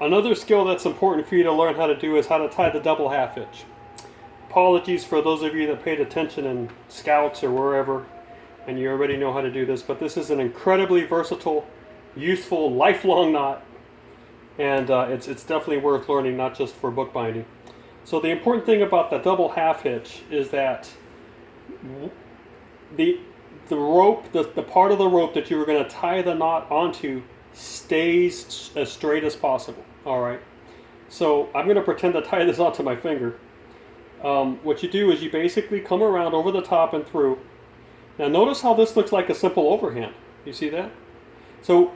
Another skill that's important for you to learn how to do is how to tie the double half hitch. Apologies for those of you that paid attention in Scouts or wherever, and you already know how to do this, but this is an incredibly versatile, useful, lifelong knot, and it's definitely worth learning, not just for bookbinding. So the important thing about the double half hitch is that the rope, the part of the rope that you were going to tie the knot onto stays as straight as possible. All right. So I'm going to pretend to tie this onto my finger. What you do is you basically come around over the top and through. Now notice how this looks like a simple overhand. You see that? So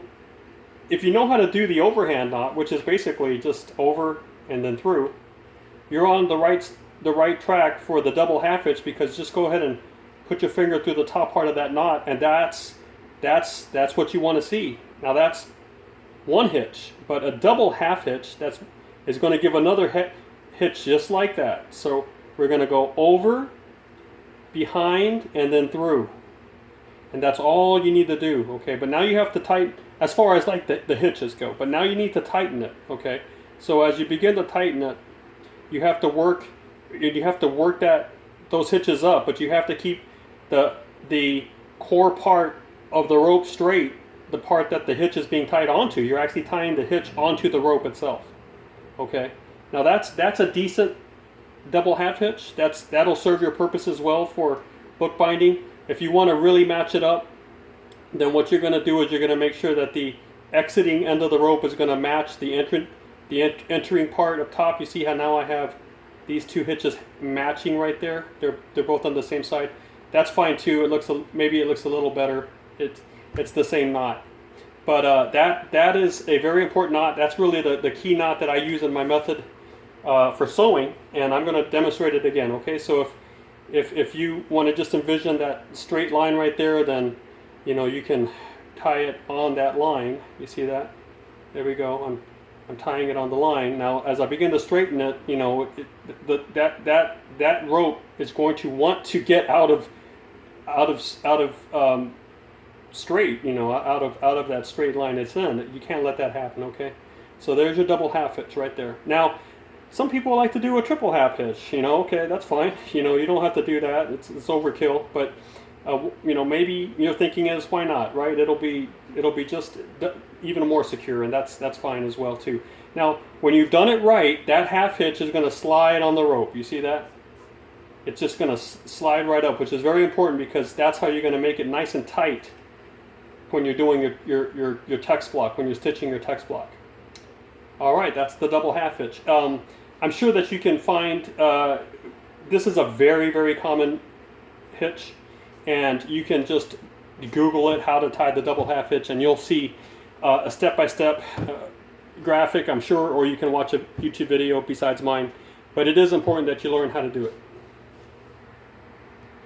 if you know how to do the overhand knot, which is basically just over and then through, you're on the right track for the double half hitch, because just go ahead and put your finger through the top part of that knot, and that's what you want to see. Now that's one hitch, but a double half hitch is going to give another hitch just like that. So we're going to go over, behind, and then through, and that's all you need to do. Okay, but now you have to tighten as far as like the hitches go, but now you need to tighten it. Okay, so as you begin to tighten it, you have to work those hitches up, but you have to keep the core part of the rope straight, the part that the hitch is being tied onto. You're actually tying the hitch onto the rope itself. Okay, now that's a decent double half hitch. That'll serve your purpose as well for bookbinding. If you want to really match it up, then what you're going to do is you're going to make sure that the exiting end of the rope is going to match the entering part up top. You see how now I have these two hitches matching right there. They're both on the same side. That's fine too. Maybe it looks a little better. It's the same knot. But that is a very important knot. That's really the key knot that I use in my method for sewing, and I'm going to demonstrate it again. Okay, so if you want to just envision that straight line right there, then you can tie it on that line. You see that? There we go. I'm tying it on the line. Now as I begin to straighten it, that rope is going to want to get out of straight, out of that straight line it's in. You can't let that happen. Okay, so there's your double half hitch right there. Now some people like to do a triple half hitch. Okay, that's fine. You don't have to do that. It's overkill, but maybe your thinking is, why not, right? It'll be just even more secure, and that's fine as well too. Now when you've done it right, that half hitch is going to slide on the rope. You see that? It's just going to slide right up, which is very important, because that's how you're going to make it nice and tight when you're doing your text block, when you're stitching your text block. All right, that's the double half hitch. I'm sure that you can find, this is a very, very common hitch, and you can just Google it, how to tie the double half hitch, and you'll see a step-by-step graphic, I'm sure, or you can watch a YouTube video besides mine. But it is important that you learn how to do it.